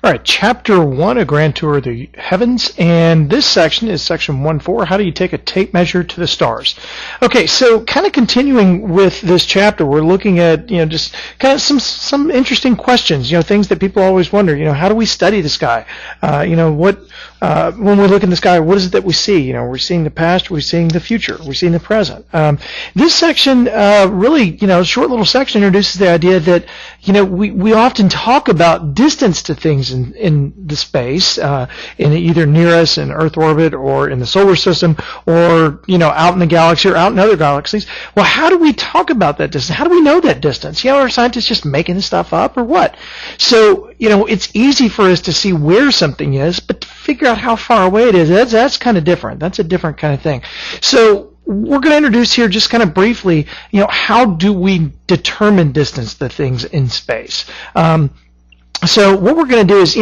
All right, Chapter 1, A Grand Tour of the Heavens, and this section is Section 1.4, How do you take a tape measure to the stars? Okay, so kind of continuing with this chapter, we're looking at, just kind of some interesting questions, things that people always wonder, how do we study the sky? When we look in the sky, what is it that we see? We're seeing the past, we're seeing the future, we're seeing the present. This section really, a short little section introduces the idea that, we often talk about distance to things in the space, in either near us in Earth orbit or in the solar system or, out in the galaxy or out in other galaxies. Well, how do we talk about that distance? How do we know that distance? Are scientists just making this stuff up or what? So, it's easy for us to see where something is, but to figure out how far away it is, that's kind of different. That's a different kind of thing. So, we're going to introduce here just kind of briefly, how do we determine distance to things in space? So what we're going to do is,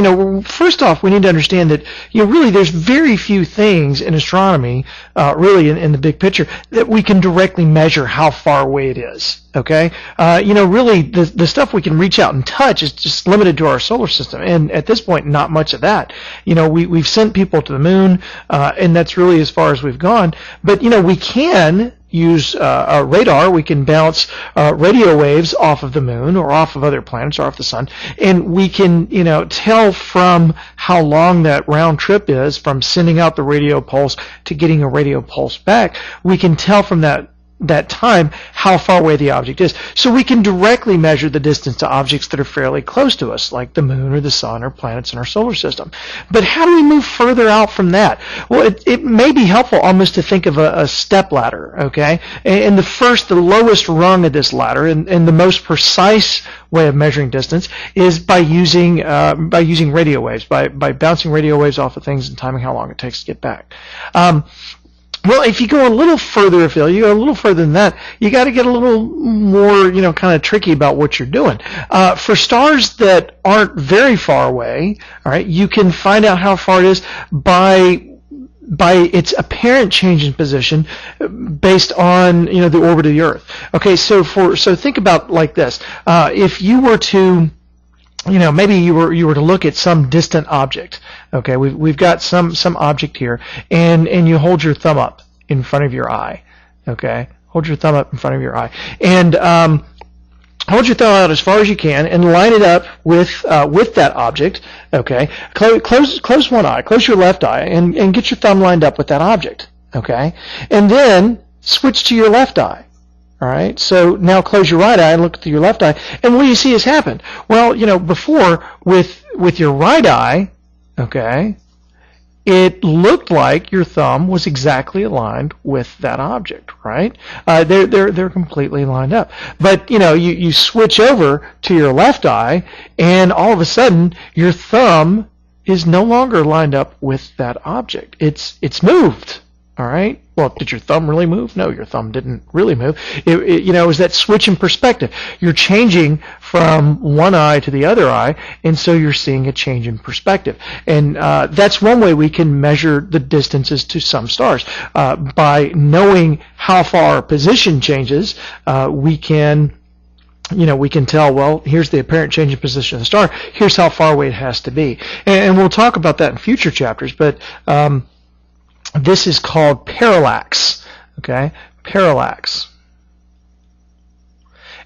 first off, we need to understand that, really there's very few things in astronomy, really in the big picture, that we can directly measure how far away it is. Okay? Really the stuff we can reach out and touch is just limited to our solar system. And at this point, not much of that. We've sent people to the moon, and that's really as far as we've gone. But, we can use a radar. We can bounce radio waves off of the moon or off of other planets or off the sun, and we can tell from how long that round trip is from sending out the radio pulse to getting a radio pulse back. We can tell from that time how far away the object is. So we can directly measure the distance to objects that are fairly close to us, like the moon or the sun or planets in our solar system. But how do we move further out from that? Well, it may be helpful almost to think of a step ladder, okay? And the lowest rung of this ladder, and the most precise way of measuring distance is by using radio waves, by bouncing radio waves off of things and timing how long it takes to get back. Well, if you go a little further afield, you go a little further than that, you got to get a little more, kind of tricky about what you're doing. For stars that aren't very far away, all right, you can find out how far it is by its apparent change in position based on, the orbit of the Earth. Okay, so think about like this. If you were to maybe you were to look at some distant object. Okay, we've got some object here, and you hold your thumb up in front of your eye. Okay, hold your thumb up in front of your eye, and hold your thumb out as far as you can, and line it up with that object. Okay, close one eye, close your left eye, and get your thumb lined up with that object. Okay, and then switch to your left eye. All right, so now close your right eye and look through your left eye, and what do you see has happened? Well, before with your right eye, okay, it looked like your thumb was exactly aligned with that object, right? They're completely lined up. But you switch over to your left eye, and all of a sudden your thumb is no longer lined up with that object. It's moved. All right. Well, did your thumb really move? No, your thumb didn't really move. It was that switch in perspective. You're changing from one eye to the other eye, and so you're seeing a change in perspective. And that's one way we can measure the distances to some stars. By knowing how far position changes, we can tell, well, here's the apparent change in position of the star. Here's how far away it has to be. And we'll talk about that in future chapters, but this is called parallax, okay? Parallax.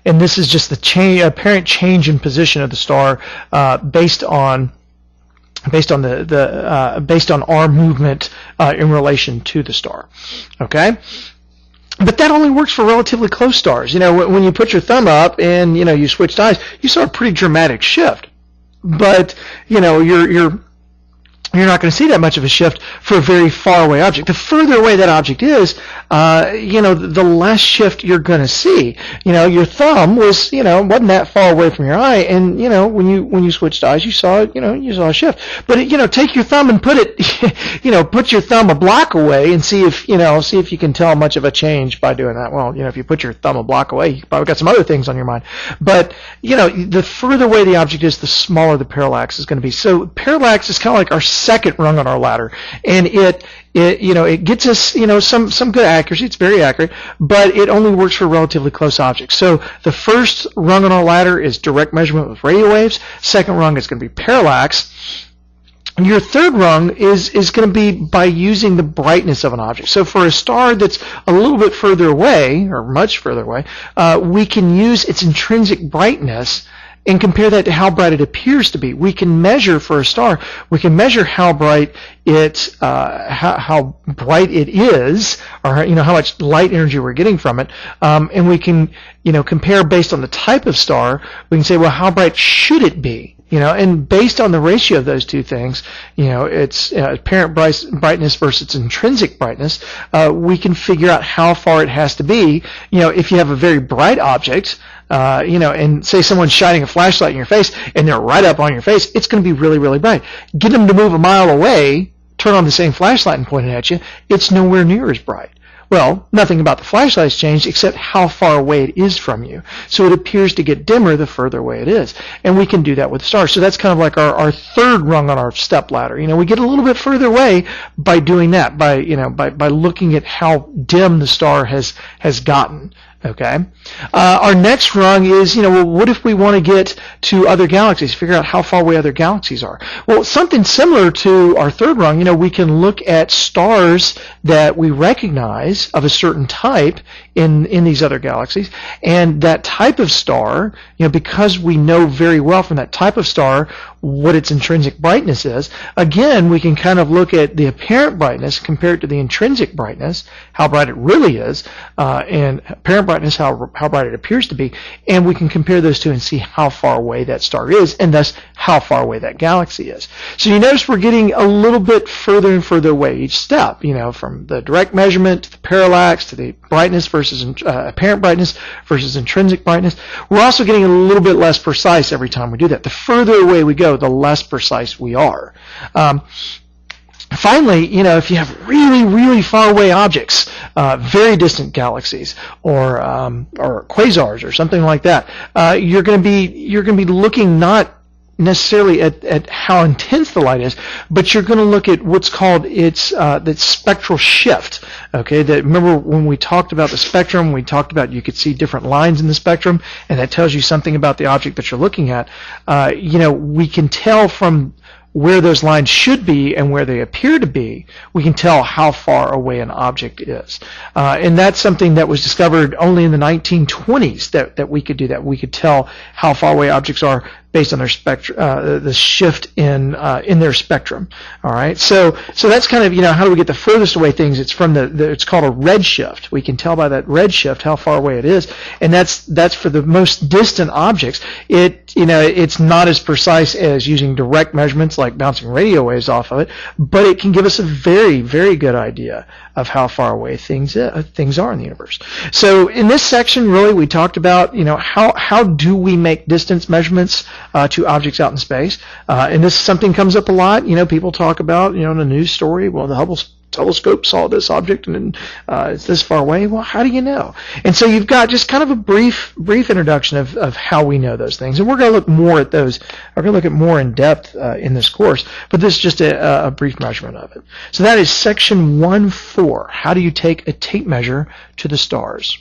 And this is just the apparent change in position of the star based on our movement in relation to the star, okay? But that only works for relatively close stars. When you put your thumb up and you switched eyes, you saw a pretty dramatic shift. But you're not going to see that much of a shift for a very far away object. The further away that object is, the less shift you're going to see. Your thumb was, wasn't that far away from your eye, and when you switched eyes, you saw a shift. But take your thumb and put your thumb a block away and see if you can tell much of a change by doing that. Well, if you put your thumb a block away, you probably got some other things on your mind. But the further away the object is, the smaller the parallax is going to be. So parallax is kind of like our second rung on our ladder, and it gets us some good accuracy. It's very accurate, but it only works for relatively close objects. So the first rung on our ladder is direct measurement with radio waves. Second rung is going to be parallax, Your third rung is going to be by using the brightness of an object. So for a star that's a little bit further away, or much further away, we can use its intrinsic brightness and compare that to how bright it appears to be. We can measure for a star, we can measure how bright how bright it is, or how much light energy we're getting from it, and we can compare based on the type of star. We can say, well, how bright should it be? And based on the ratio of those two things, it's apparent brightness versus intrinsic brightness, we can figure out how far it has to be. If you have a very bright object, and say someone's shining a flashlight in your face and they're right up on your face, it's going to be really, really bright. Get them to move a mile away, turn on the same flashlight and point it at you, it's nowhere near as bright. Well, nothing about the flashlight's changed except how far away it is from you. So it appears to get dimmer the further away it is. And we can do that with stars. So that's kind of like our third rung on our step ladder. We get a little bit further away by doing that, by looking at how dim the star has gotten. Okay. Our next rung is, well, what if we want to get to other galaxies, figure out how far away other galaxies are? Well, something similar to our third rung, we can look at stars that we recognize of a certain type in these other galaxies, and that type of star, because we know very well from that type of star what its intrinsic brightness is, again, we can kind of look at the apparent brightness compared to the intrinsic brightness, how bright it really is, and apparent brightness, how bright it appears to be, and we can compare those two and see how far away that star is, and thus how far away that galaxy is. So you notice we're getting a little bit further and further away each step, from the direct measurement to the parallax to the brightness versus apparent brightness versus intrinsic brightness. We're also getting a little bit less precise every time we do that. The further away we go, the less precise we are. Finally, if you have really, really far away objects, very distant galaxies, or quasars, or something like that, you're going to be looking not necessarily at how intense the light is, but you're going to look at what's called the spectral shift. Okay, remember when we talked about the spectrum, we talked about you could see different lines in the spectrum, and that tells you something about the object that you're looking at. We can tell from where those lines should be and where they appear to be, we can tell how far away an object is. And that's something that was discovered only in the 1920s that we could do that. We could tell how far away objects are based on their the shift in their spectrum. All right, so that's kind of how do we get the furthest away things? It's from it's called a redshift. We can tell by that redshift how far away it is, and that's for the most distant objects. It's not as precise as using direct measurements like bouncing radio waves off of it, but it can give us a very, very good idea of how far away things are in the universe. So in this section, really, we talked about how do we make distance measurements to objects out in space, and this something comes up a lot. People talk about in a news story, well, the Hubble telescope saw this object and it's this far away. Well, how do you know? And so you've got just kind of a brief introduction of how we know those things, and we're going to look more at those. We're going to look at more in depth in this course, but this is just a brief measurement of it. So that is section 1.4. How do you take a tape measure to the stars?